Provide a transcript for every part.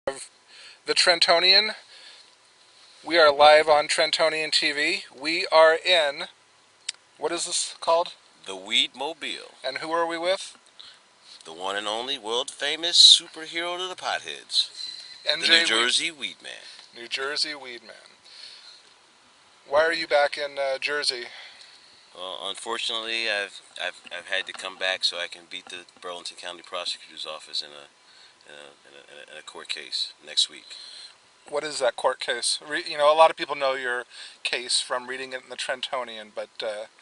of the Trentonian. We are live on Trentonian TV. We are in, what is this called? The Weedmobil. And who are we with? The one and only world famous superhero to the potheads. The New Jersey Weedman. New Jersey Weedman. Why are you back in Jersey? Well, unfortunately, I've had to come back so I can beat the Burlington County Prosecutor's Office in a court case next week. What is that court case? A lot of people know your case from reading it in the Trentonian, but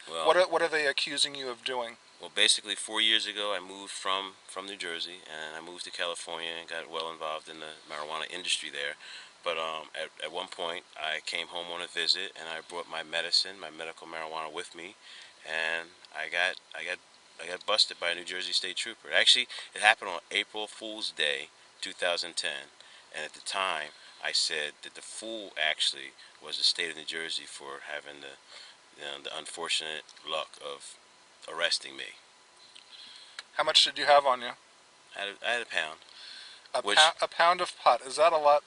Well, what are they accusing you of doing? Well, basically 4 years ago I moved from New Jersey and I moved to California and got well involved in the marijuana industry there. But at one point I came home on a visit and I brought my medicine, my medical marijuana with me, and I got busted by a New Jersey state trooper. Actually, it happened on April Fool's Day, 2010, and at the time I said that the fool actually was the state of New Jersey for having the unfortunate luck of arresting me. How much did you have on you? I had a pound. A pound of pot. Is that a lot?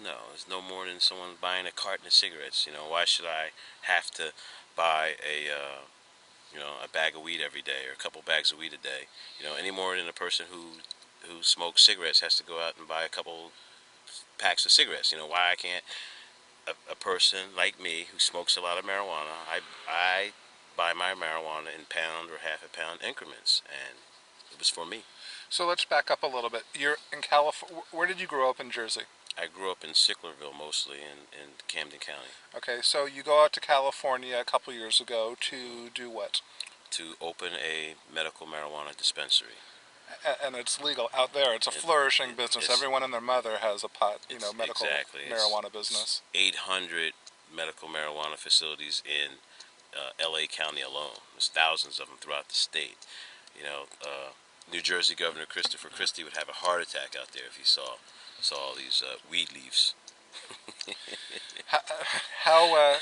No, it's no more than someone buying a carton of cigarettes. Why should I have to buy a bag of weed every day or a couple bags of weed a day? Any more than a person who smokes cigarettes has to go out and buy a couple packs of cigarettes. Why I can't? A person like me who smokes a lot of marijuana, I buy my marijuana in pound or half a pound increments, and it was for me. So let's back up a little bit. You're in California. Where did you grow up in Jersey? I grew up in Sicklerville, mostly in Camden County. Okay, so you go out to California a couple years ago to do what? To open a medical marijuana dispensary. And it's legal out there. It's a flourishing business. Everyone and their mother has a pot, medical marijuana business. 800 medical marijuana facilities in LA County alone. There's thousands of them throughout the state. New Jersey Governor Christopher Christie would have a heart attack out there if he saw all these weed leaves. How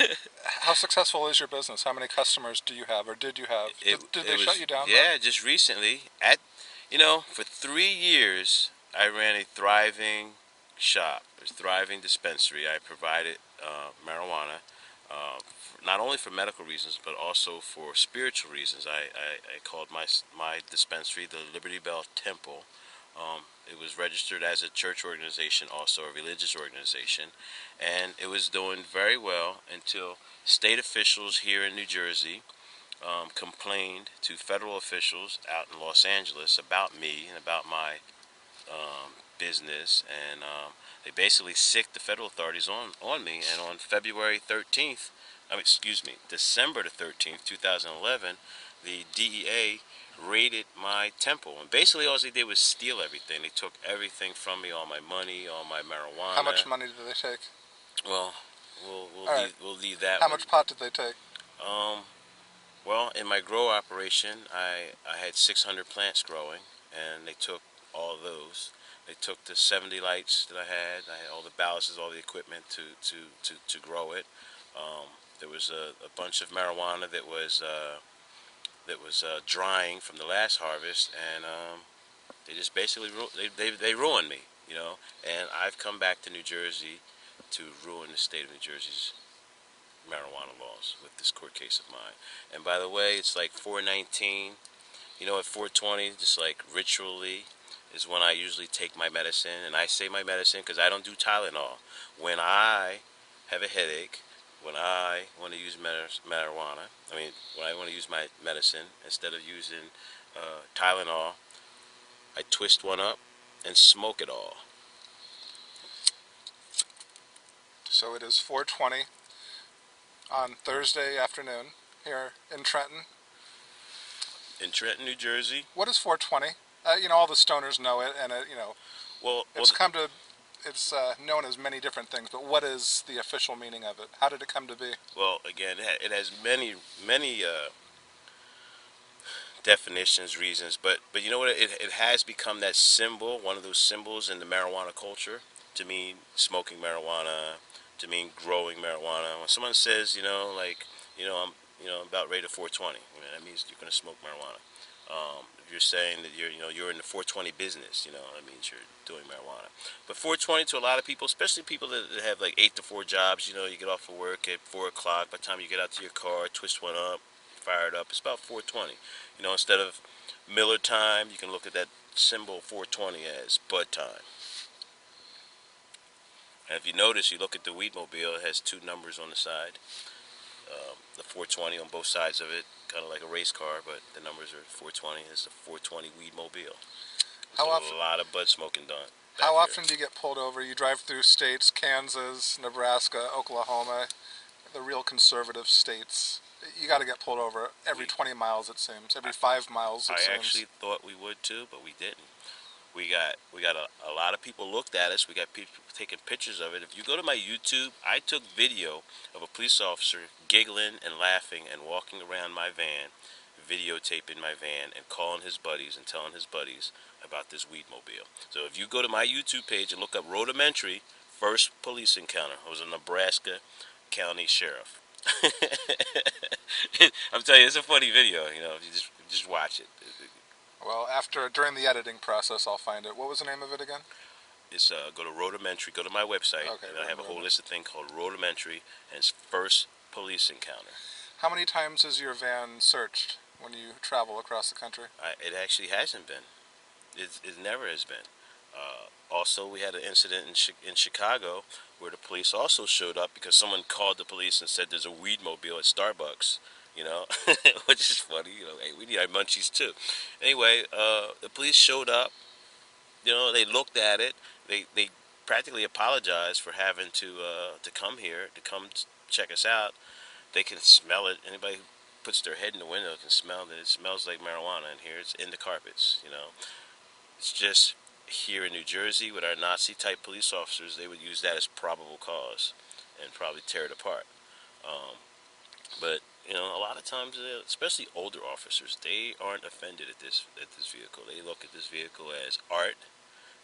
successful is your business? How many customers do you have, or did you have? Did they shut you down? Yeah, just recently. For 3 years, I ran a thriving shop, a thriving dispensary. I provided marijuana, not only for medical reasons, but also for spiritual reasons. I called my dispensary the Liberty Bell Temple. It was registered as a church organization, also a religious organization, and it was doing very well until state officials here in New Jersey complained to federal officials out in Los Angeles about me and about my business, and they basically sicked the federal authorities on me. And on December the 13th, 2011, the DEA raided my temple, and basically all they did was steal everything. They took everything from me, all my money, all my marijuana. How much money did they take? Well, we'll leave that. How much pot did they take? Well, in my grow operation, I had 600 plants growing, and they took all those. They took the 70 lights that I had all the balances, all the equipment to grow it. There was a bunch of marijuana that was drying from the last harvest, and they just basically they ruined me, And I've come back to New Jersey to ruin the state of New Jersey's marijuana laws with this court case of mine. And by the way, it's like 419. At 420, just like ritually, is when I usually take my medicine. And I say my medicine because I don't do Tylenol. When I have a headache, when I want to use marijuana, when I want to use my medicine, instead of using Tylenol, I twist one up and smoke it all. So it is 4:20 on Thursday afternoon here in Trenton. In Trenton, New Jersey. What is 420? All the stoners know it, and it's known as many different things. But what is the official meaning of it? How did it come to be? Well, again, it has many definitions, reasons, but you know what? It has become that symbol, one of those symbols in the marijuana culture, to mean smoking marijuana, to mean growing marijuana. When someone says, I'm about ready to 420, that means you're going to smoke marijuana. if you're saying that you're in the 420 business, that means you're doing marijuana. But 420 to a lot of people, especially people that have like 8 to 4 jobs, you get off of work at 4 o'clock. By the time you get out to your car, twist one up, fire it up, it's about 420. Instead of Miller time, you can look at that symbol 420 as bud time. And if you notice, you look at the Weedmobil, it has 2 numbers on the side. The 420 on both sides of it, kind of like a race car, but the numbers are 420. It's the 420 Weedmobil. How There's often? a lot of bud smoking done How back here. often do you get pulled over? You drive through states, Kansas, Nebraska, Oklahoma, the real conservative states. You got to get pulled over every 20 miles, it seems. Every 5 miles, it I seems. actually thought we would too, but we didn't. We got a lot of people looked at us. We got people taking pictures of it. If you go to my YouTube, I took video of a police officer giggling and laughing and walking around my van, videotaping my van and calling his buddies and telling his buddies about this Weedmobile. So if you go to my YouTube page and look up ROADAMENTARY, first police encounter, I was a Nebraska county sheriff. I'm telling you, it's a funny video. If you just watch it. Well, during the editing process, I'll find it. What was the name of it again? It's go to ROADAMENTARY, go to my website, Okay, and I have a whole list of things called ROADAMENTARY, and it's first police encounter. How many times is your van searched when you travel across the country? It actually hasn't been. It never has been. Also, we had an incident in Chicago where the police also showed up because someone called the police and said there's a Weedmobile at Starbucks, which is funny. Hey, we need our munchies too. Anyway, the police showed up. They looked at it. They practically apologized for having to come here, to come check us out. They can smell it. Anybody who puts their head in the window can smell that it smells like marijuana in here. It's in the carpets, It's just here in New Jersey with our Nazi-type police officers, they would use that as probable cause and probably tear it apart. But a lot of times, especially older officers, they aren't offended at this vehicle. They look at this vehicle as art,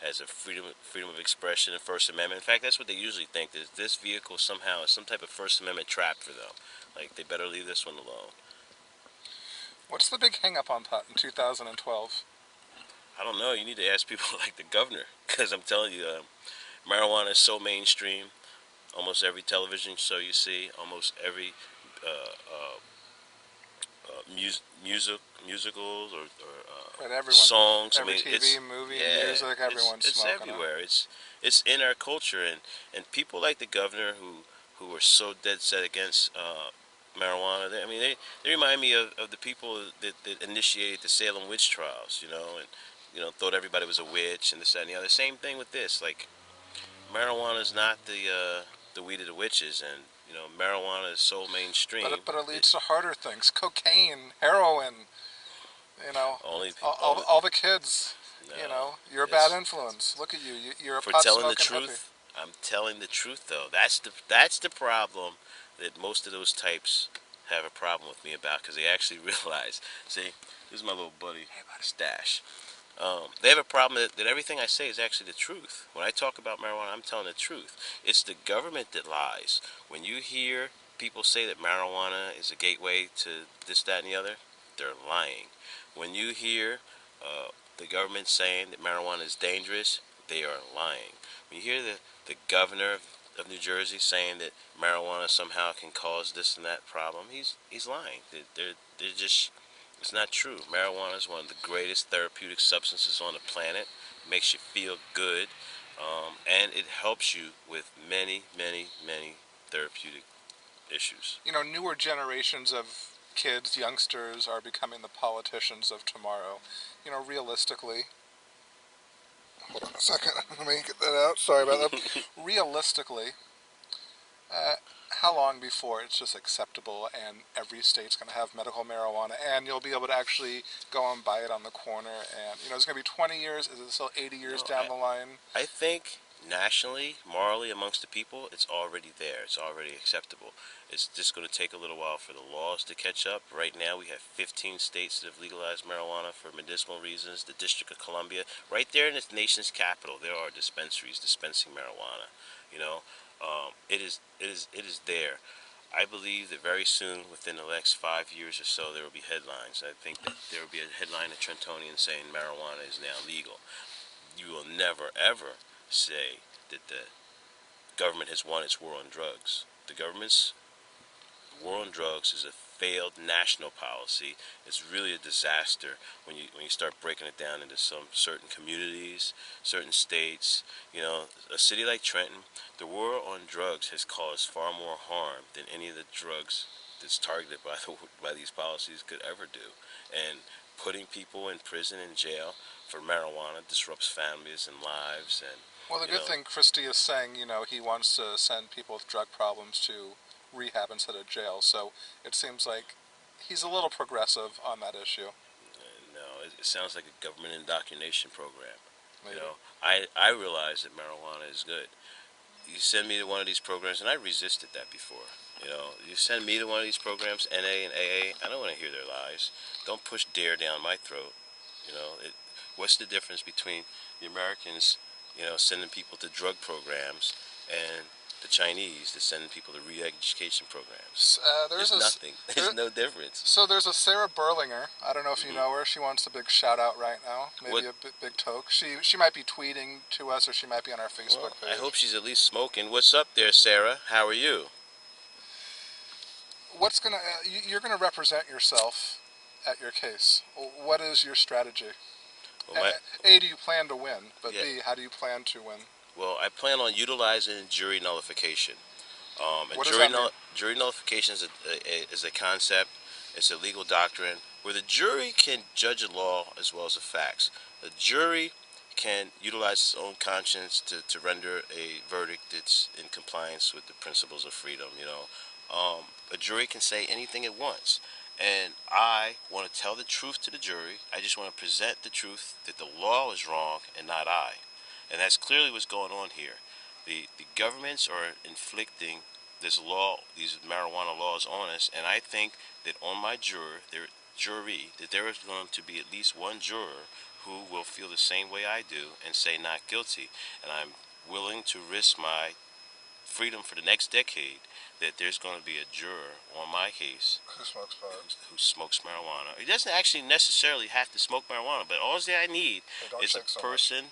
as a freedom of expression and First Amendment. In fact, that's what they usually think, that this vehicle somehow is some type of First Amendment trap for them. Like, they better leave this one alone. What's the big hang-up on pot in 2012? I don't know. You need to ask people like the governor, because I'm telling you, marijuana is so mainstream. Almost every television show you see, almost every musicals or Right, everyone. songs. Every TV, movie, music, everyone's it's smoking everywhere. It's in our culture, and people like the governor who are so dead set against marijuana. They remind me of the people that initiated the Salem witch trials, and thought everybody was a witch and this, that, and the other. Same thing with this. Like, marijuana is not the weed of the witches, and marijuana is so mainstream. But it leads to harder things: cocaine, heroin. Only All the kids. no, You're a bad influence. Look at you. You're a for pot telling the smoking truth. hippie. I'm telling the truth, though. That's the problem that most of those types have a problem with me about, because they actually realize. See, this is my little buddy Stash. They have a problem that everything I say is actually the truth. When I talk about marijuana, I'm telling the truth. It's the government that lies. When you hear people say that marijuana is a gateway to this, that, and the other, they're lying. When you hear the government saying that marijuana is dangerous, they are lying. When you hear the governor of New Jersey saying that marijuana somehow can cause this and that problem, he's lying. They're just, it's not true. Marijuana is one of the greatest therapeutic substances on the planet. It makes you feel good, and it helps you with many, many, many therapeutic issues. Newer generations of kids, youngsters, are becoming the politicians of tomorrow. Realistically. Hold on a second. Let me get that out. Sorry about that. Realistically, how long before it's just acceptable and every state's going to have medical marijuana and you'll be able to actually go and buy it on the corner, and it's going to be 20 years? Is it still 80 years down the line? I think nationally, morally, amongst the people, it's already there. It's already acceptable. It's just going to take a little while for the laws to catch up. Right now, we have 15 states that have legalized marijuana for medicinal reasons. The District of Columbia, right there in the nation's capital, there are dispensaries dispensing marijuana. It is there. I believe that very soon, within the next 5 years or so, there will be headlines. I think that there will be a headline in Trentonian saying marijuana is now legal. You will never, ever say that the government has won its war on drugs. The government's war on drugs is a failed national policy. It's really a disaster when you start breaking it down into some certain communities, certain states. You know, a city like Trenton, the war on drugs has caused far more harm than any of the drugs that's targeted by these policies could ever do. And putting people in prison and jail for marijuana disrupts families and lives. And Well, the good thing Christie is saying, he wants to send people with drug problems to rehab instead of jail. So it seems like he's a little progressive on that issue. no, it sounds like a government indoctrination program. Maybe. I realize that marijuana is good. You send me to one of these programs, and I resisted that before. You send me to one of these programs, NA and AA, I don't want to hear their lies. Don't push dare down my throat. What's the difference between the Americans, sending people to drug programs and the Chinese that's sending people to re-education programs? There's nothing. There's no difference. So there's a Sarah Berlinger. I don't know if you know her. She wants a big shout out right now. Maybe a big toke. She might be tweeting to us, or she might be on our Facebook page. I hope she's at least smoking. What's up there, Sarah? How are you? You're gonna represent yourself at your case. What is your strategy? Well, A, do you plan to win? But yeah. B, how do you plan to win? Well, I plan on utilizing jury nullification. What does that mean? Jury nullification is a concept. It's a legal doctrine where the jury can judge a law as well as the facts. The jury can utilize its own conscience to render a verdict that's in compliance with the principles of freedom. A jury can say anything it wants. And I want to tell the truth to the jury. I just want to present the truth that the law is wrong and not I. And that's clearly what's going on here. The governments are inflicting this law, these marijuana laws on us, and I think that on my jury, that there is going to be at least one juror who will feel the same way I do and say not guilty. And I'm willing to risk my freedom for the next decade that there's going to be a juror on my case who smokes marijuana. He doesn't actually necessarily have to smoke marijuana, but all that I need is a person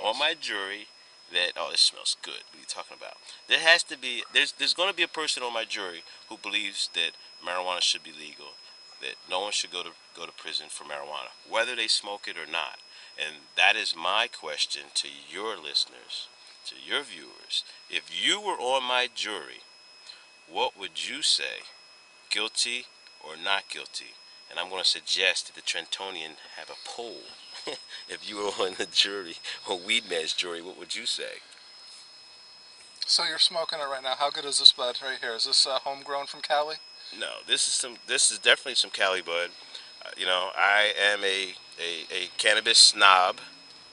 on my jury that, oh, this smells good. What are you talking about? There has to be, there's going to be a person on my jury who believes that marijuana should be legal, that no one should go to prison for marijuana, whether they smoke it or not. And that is my question to your listeners, to your viewers. If you were on my jury, what would you say? Guilty or not guilty? And I'm going to suggest that the Trentonian have a poll. If you were on the jury, or Weedman's jury, what would you say? So you're smoking it right now. How good is this bud right here? Is this homegrown from Cali? No, this is definitely some Cali bud. I am a cannabis snob.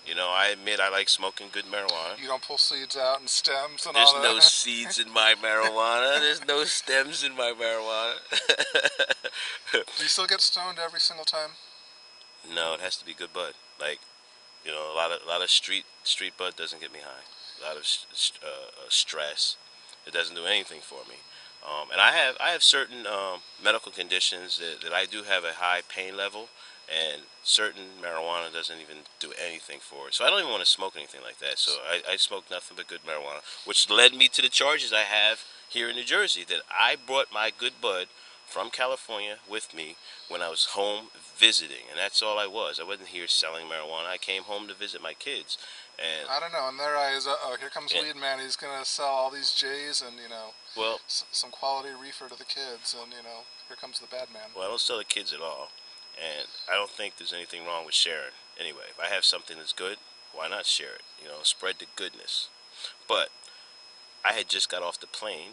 I admit I like smoking good marijuana. You don't pull seeds out and stems and There's all that? There's no seeds in my marijuana. There's no stems in my marijuana. Do you still get stoned every single time? No, it has to be good bud. Like, a lot of street bud doesn't get me high. A lot of stress. It doesn't do anything for me. And I have certain medical conditions that I do have a high pain level, and certain marijuana doesn't even do anything for it. So I don't even want to smoke anything like that. So I smoke nothing but good marijuana, which led me to the charges I have here in New Jersey, that I brought my good bud from California with me when I was home visiting, and that's all I was. I wasn't here selling marijuana. I came home to visit my kids. And I don't know, in their eyes, here comes Weedman, he's going to sell all these J's and, well, some quality reefer to the kids, and, here comes the bad man. Well, I don't sell the kids at all, and I don't think there's anything wrong with sharing. Anyway, if I have something that's good, why not share it? Spread the goodness. But I had just got off the plane.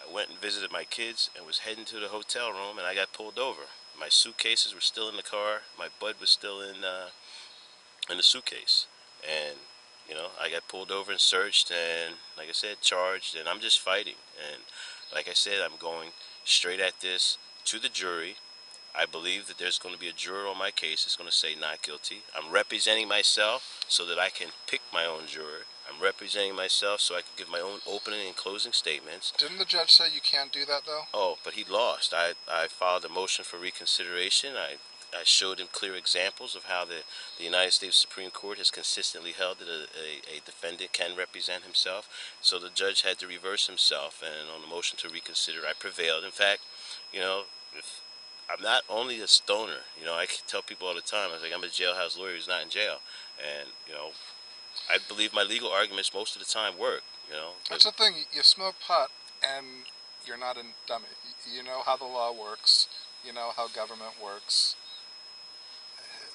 I went and visited my kids and was heading to the hotel room, and I got pulled over. My suitcases were still in the car. My bud was still in the suitcase. And, I got pulled over and searched and, like I said, charged. And I'm just fighting. And, like I said, I'm going straight at this to the jury. I believe that there's going to be a juror on my case that's going to say not guilty. I'm representing myself so that I can pick my own juror. I'm representing myself so I can give my own opening and closing statements. Didn't the judge say you can't do that, though? Oh, but he lost. I filed a motion for reconsideration. I showed him clear examples of how the United States Supreme Court has consistently held that a defendant can represent himself. So the judge had to reverse himself, and on the motion to reconsider, I prevailed. In fact, you know, if I'm not only a stoner, I tell people all the time, I was like, I'm a jailhouse lawyer who's not in jail. And, I believe my legal arguments most of the time work, That's the thing. You smoke pot, and you're not a dummy. You know how the law works. You know how government works.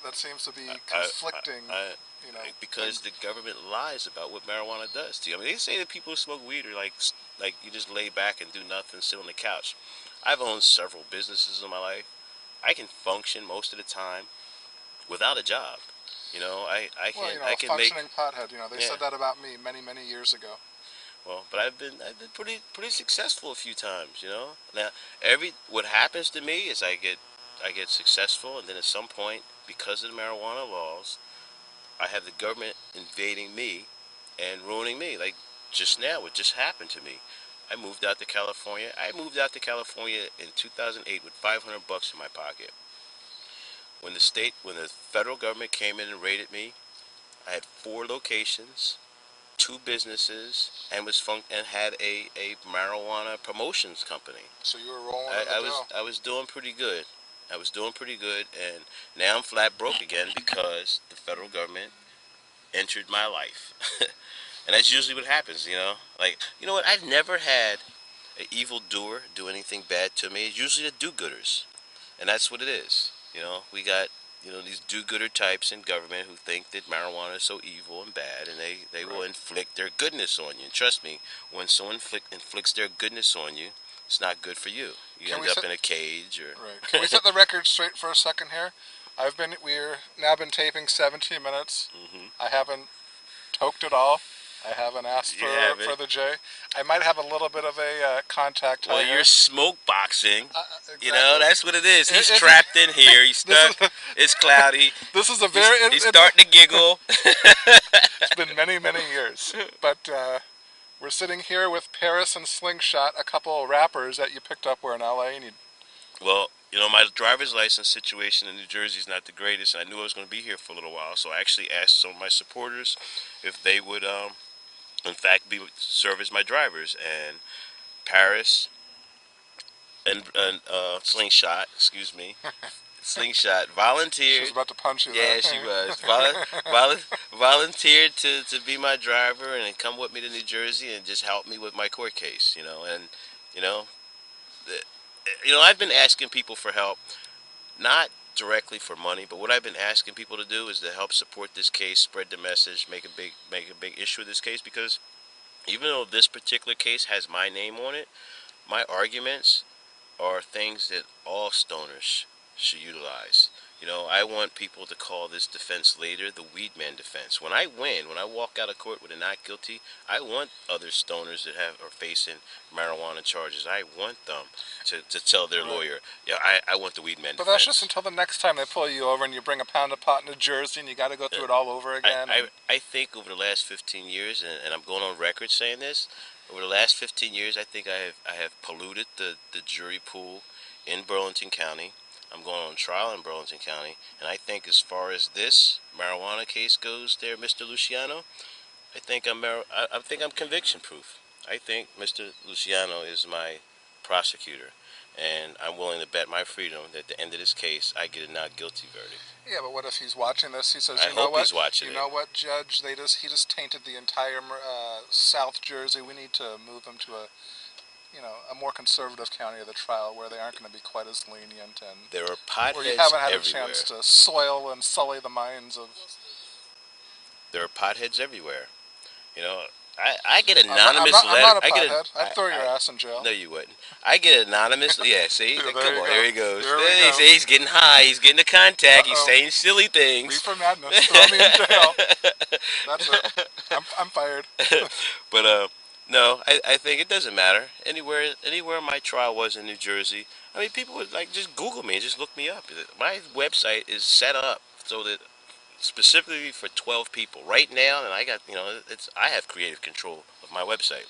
That seems to be conflicting. Because the government lies about what marijuana does to you. I mean, they say that people who smoke weed are like you just lay back and do nothing, sit on the couch. I've owned several businesses in my life. I can function most of the time without a job. I can a functioning make pothead. They said that about me many, many years ago. Well, but I've been pretty successful a few times. Now what happens to me is I get successful, and then at some point, because of the marijuana laws, I have the government invading me and ruining me. Like just now, what just happened to me. I moved out to California. I moved out to California in 2008 with $500 in my pocket. When the federal government came in and raided me, I had 4 locations, 2 businesses, and had a marijuana promotions company. So you were rolling in the dough. I was doing pretty good. And now I'm flat broke again because the federal government entered my life. And that's usually what happens, Like, you know what? I've never had an evil doer do anything bad to me. It's usually the do-gooders. And that's what it is. We got, these do-gooder types in government who think that marijuana is so evil and bad, and they will inflict their goodness on you. And trust me, when someone inflicts their goodness on you, it's not good for you. You end up in a cage or... Right. Can we set the record straight for a second here? We're now been taping 17 minutes. Mm-hmm. I haven't toked at all. I haven't asked for the J. I might have a little bit of a contact. Well, you're smoke boxing. Exactly. That's what it is. He's trapped in here. He's stuck. It's cloudy. This is He's starting to giggle. It's been many, many years. But we're sitting here with Paris and Slingshot, a couple of rappers that you picked up where in LA. Well, my driver's license situation in New Jersey is not the greatest, and I knew I was going to be here for a little while, so I actually asked some of my supporters if they would, in fact, serve as my drivers. And Paris and Slingshot, Slingshot volunteered. She was about to punch you. Yeah, she was. Volunteered to be my driver and come with me to New Jersey and just help me with my court case. I've been asking people for help, not directly for money, but what I've been asking people to do is to help support this case, spread the message, make a big issue of this case, because even though this particular case has my name on it, my arguments are things that all stoners should utilize. I want people to call this defense later the Weedman defense. When I win, when I walk out of court with a not guilty, I want other stoners that are facing marijuana charges, I want them to tell their lawyer, yeah, I want the Weedman defense. But that's just until the next time they pull you over and you bring a pound of pot in New Jersey and you got to go through it all over again. I think over the last 15 years, and I'm going on record saying this, over the last 15 years, I think I have polluted the jury pool in Burlington County. I'm going on trial in Burlington County, and I think as far as this marijuana case goes there, Mr. Luciano, I think I'm conviction proof. I think Mr. Luciano is my prosecutor, and I'm willing to bet my freedom that at the end of this case, I get a not guilty verdict. Yeah, but what if he's watching this? He says, I hope he's watching it. You know what, Judge? He just tainted the entire South Jersey. We need to move him to a more conservative county of the trial where they aren't going to be quite as lenient, and there are potheads where you haven't had everywhere. a chance to soil and sully the minds of... There are potheads everywhere. I get anonymous letters. I'm not a pothead. I'd throw your ass in jail. No, you wouldn't. I get anonymous. Yeah, see? Come on, there he goes. There See, he's getting high. He's getting the contact. He's saying silly things. Leave for madness. Throw me in jail. That's it. I'm fired. But, no, I think it doesn't matter. Anywhere my trial was in New Jersey, I mean, people would just Google me and just look me up. My website is set up so that specifically for 12 people right now, and I got, I have creative control of my website.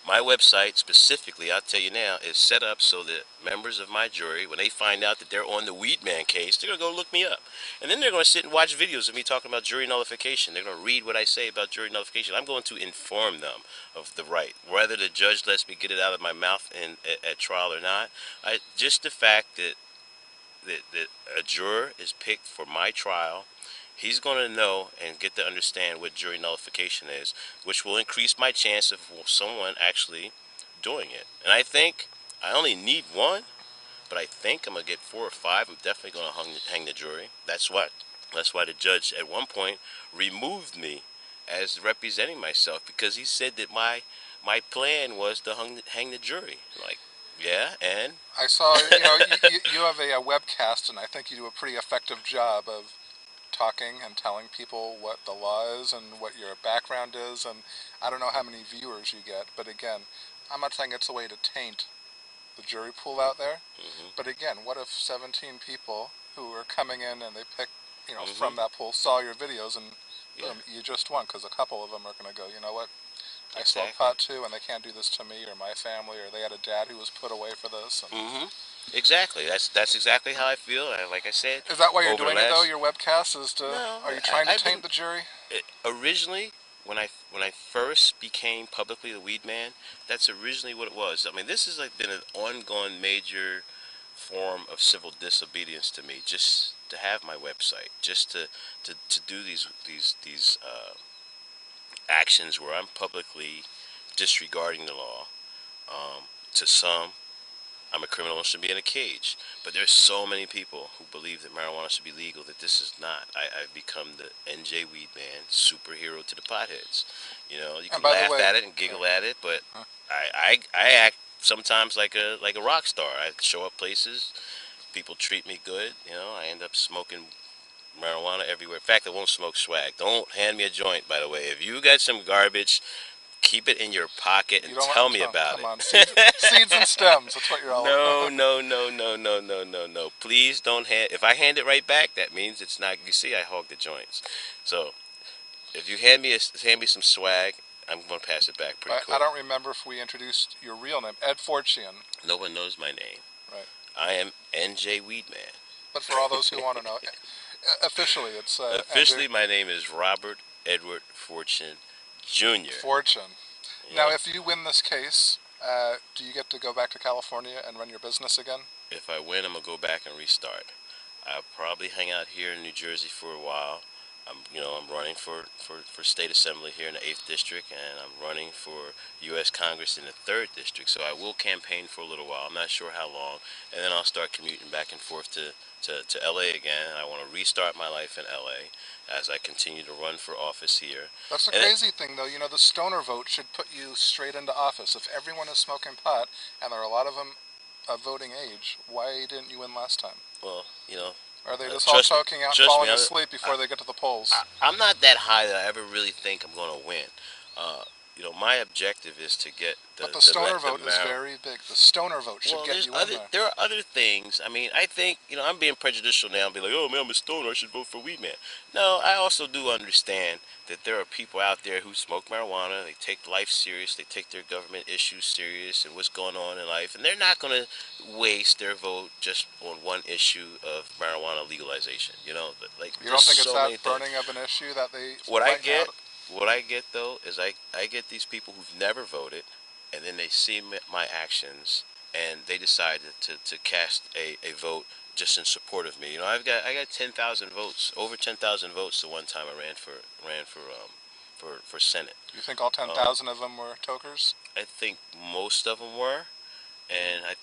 My website specifically, I'll tell you now, is set up so that members of my jury, when they find out that they're on the Weedman case, they're going to go look me up. And then they're going to sit and watch videos of me talking about jury nullification. They're going to read what I say about jury nullification. I'm going to inform them of the right. Whether the judge lets me get it out of my mouth at trial or not, just the fact that a juror is picked for my trial, he's going to know and get to understand what jury nullification is, which will increase my chance of someone actually doing it. And I think I only need one, but I think I'm going to get 4 or 5. I'm definitely going to hang the jury. That's why the judge at one point removed me as representing myself, because he said that my plan was to hang the jury. Like, yeah, and I saw, you have a webcast, and I think you do a pretty effective job of talking and telling people what the law is and what your background is, and I don't know how many viewers you get, but again, I'm not saying it's a way to taint the jury pool out there, but again, what if 17 people who are coming in and they pick, from that pool saw your videos and boom, you just won, because a couple of them are going to go, you know what, I smoke pot too, and they can't do this to me or my family, or they had a dad who was put away for this. And Exactly. That's exactly how I feel. Like I said, is that why you're doing it though? Your webcast is to? No, Are you trying to taint the jury? Originally, when I first became publicly the weed man, that's originally what it was. I mean, this has been an ongoing major form of civil disobedience to me, just to have my website, just to do these actions where I'm publicly disregarding the law. To some, I'm a criminal and should be in a cage. But there's so many people who believe that marijuana should be legal that this is not. I've become the NJWeedman superhero to the potheads. You can laugh at it and giggle at it, but I act sometimes like a rock star. I show up places, people treat me good. I end up smoking marijuana everywhere. In fact, I won't smoke swag. Don't hand me a joint, by the way. If you got some garbage, keep it in your pocket and tell me about it. Come on, seeds and stems. That's what you're all No, about. no, no, no, no, no, no, no. Please don't hand. If I hand it right back, that means it's not. You see, I hog the joints. So if you hand me some swag, I'm gonna pass it back pretty quick. I don't remember if we introduced your real name, Ed Fortune. No one knows my name. Right. I am NJWeedman. But for all those who want to know, officially it's officially my name is Robert Edward Fortune Jr. Fortune. Now, if you win this case, do you get to go back to California and run your business again? If I win, I'm gonna go back and restart. I'll probably hang out here in New Jersey for a while. I'm running for state assembly here in the 8th district, and I'm running for U.S. Congress in the 3rd district. So I will campaign for a little while. I'm not sure how long, and then I'll start commuting back and forth to L.A. again. I want to restart my life in L.A. as I continue to run for office here. That's the crazy thing, though. The stoner vote should put you straight into office. If everyone is smoking pot, and there are a lot of them of voting age, why didn't you win last time? Well, Are they just all choking out and falling asleep before they get to the polls? I'm not that high that I ever really think I'm going to win. My objective is to get the... But the stoner vote is very big. The stoner vote should get you in there. There are other things. I mean, I think, I'm being prejudicial now and be like, oh, man, I'm a stoner, I should vote for Weedman. No, I also do understand that there are people out there who smoke marijuana, they take life serious, they take their government issues serious and what's going on in life, and they're not going to waste their vote just on one issue of marijuana legalization. You don't think it's that burning of an issue that they... What I get though is I get these people who've never voted, and then they see my actions and they decide to cast a vote just in support of me. I got 10,000 votes, over 10,000 votes the one time I ran for Senate. You think all 10,000 of them were tokers? I think most of them were, and I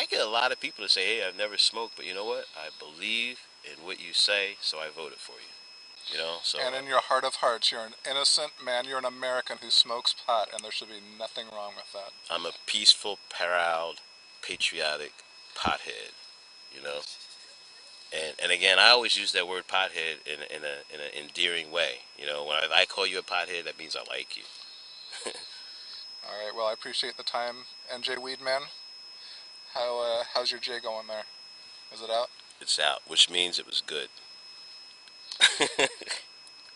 get a lot of people to say, hey, I've never smoked, but you know what? I believe in what you say, so I voted for you. And in your heart of hearts, you're an innocent man. You're an American who smokes pot, and there should be nothing wrong with that. I'm a peaceful, proud, patriotic pothead. And again, I always use that word pothead in an endearing way. When I call you a pothead, that means I like you. All right. Well, I appreciate the time, NJWeedman. How's your J going there? Is it out? It's out, which means it was good.